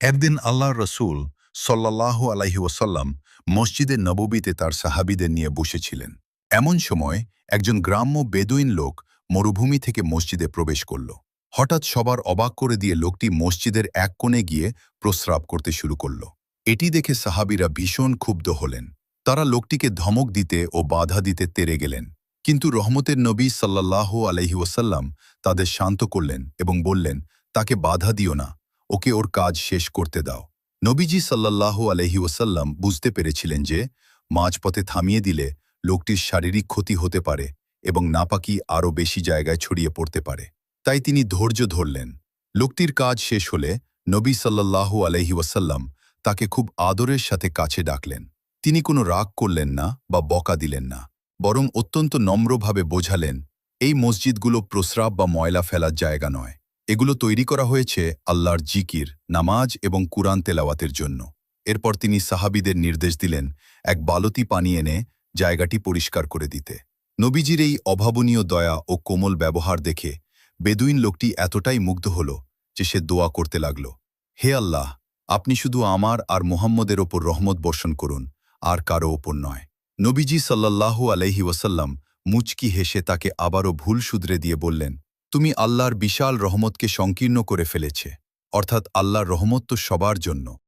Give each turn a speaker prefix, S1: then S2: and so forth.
S1: একদিন আল্লাহর রসূল সাল্লাল্লাহু আলাইহি ওয়াসাল্লাম মসজিদে নববীতে তার সাহাবীদের নিয়ে বসেছিলেন। এমন সময় একজন গ্রাম্য বেদুইন লোক মরুভূমি থেকে মসজিদে প্রবেশ করল। হঠাৎ সবার অবাক করে দিয়ে লোকটি মসজিদের এক কোণে গিয়ে প্রস্রাব করতে শুরু করল। এটি দেখে সাহাবীরা ভীষণ ক্ষুব্ধ হলেন। তারা লোকটিকে ধমক দিতে ও বাধা দিতে তেড়ে গেলেন, কিন্তু রহমতের নবী সাল্লাল্লাহু আলাইহি ওয়াসাল্লাম তাদের শান্ত করলেন এবং বললেন, তাকে বাধা দিও না, ওকে ওর কাজ শেষ করতে দাও। নবীজি সাল্লাল্লাহু আলাইহি ওয়াসাল্লাম বুঝতে পেরেছিলেন যে মাঝপথে থামিয়ে দিলে লোকটির শারীরিক ক্ষতি হতে পারে এবং নাপাকি আরও বেশি জায়গায় ছড়িয়ে পড়তে পারে। তাই তিনি ধৈর্য ধরলেন। লোকটির কাজ শেষ হলে নবী সাল্লাল্লাহু আলাইহি ওয়াসাল্লাম তাকে খুব আদরের সাথে কাছে ডাকলেন। তিনি কোনো রাগ করলেন না বা বকা দিলেন না, বরং অত্যন্ত নম্রভাবে বোঝালেন, এই মসজিদগুলো প্রস্রাব বা ময়লা ফেলার জায়গা নয়। এগুলো তৈরি করা হয়েছে আল্লাহর জিকির, নামাজ এবং কুরআন তেলাওয়াতের জন্য। এরপর তিনি সাহাবীদের নির্দেশ দিলেন এক বালতি পানি এনে জায়গাটি পরিষ্কার করে দিতে। নবীজির এই অভাবনীয় দয়া ও কোমল ব্যবহার দেখে বেদুইন লোকটি এতটাই মুগ্ধ হল যে সে দোয়া করতে লাগল, হে আল্লাহ, আপনি শুধু আমার আর মুহাম্মদের ওপর রহমত বর্ষণ করুন, আর কারো ওপর নয়। নবীজি সাল্লাল্লাহু আলাইহি ওয়াসাল্লাম মুচকি হেসে তাকে আবারও ভুল শুধরে দিয়ে বললেন, তুমি আল্লাহর বিশাল রহমতকে সংকীর্ণ করে ফেলেছে, অর্থাৎ আল্লাহর রহমত তো সবার জন্য।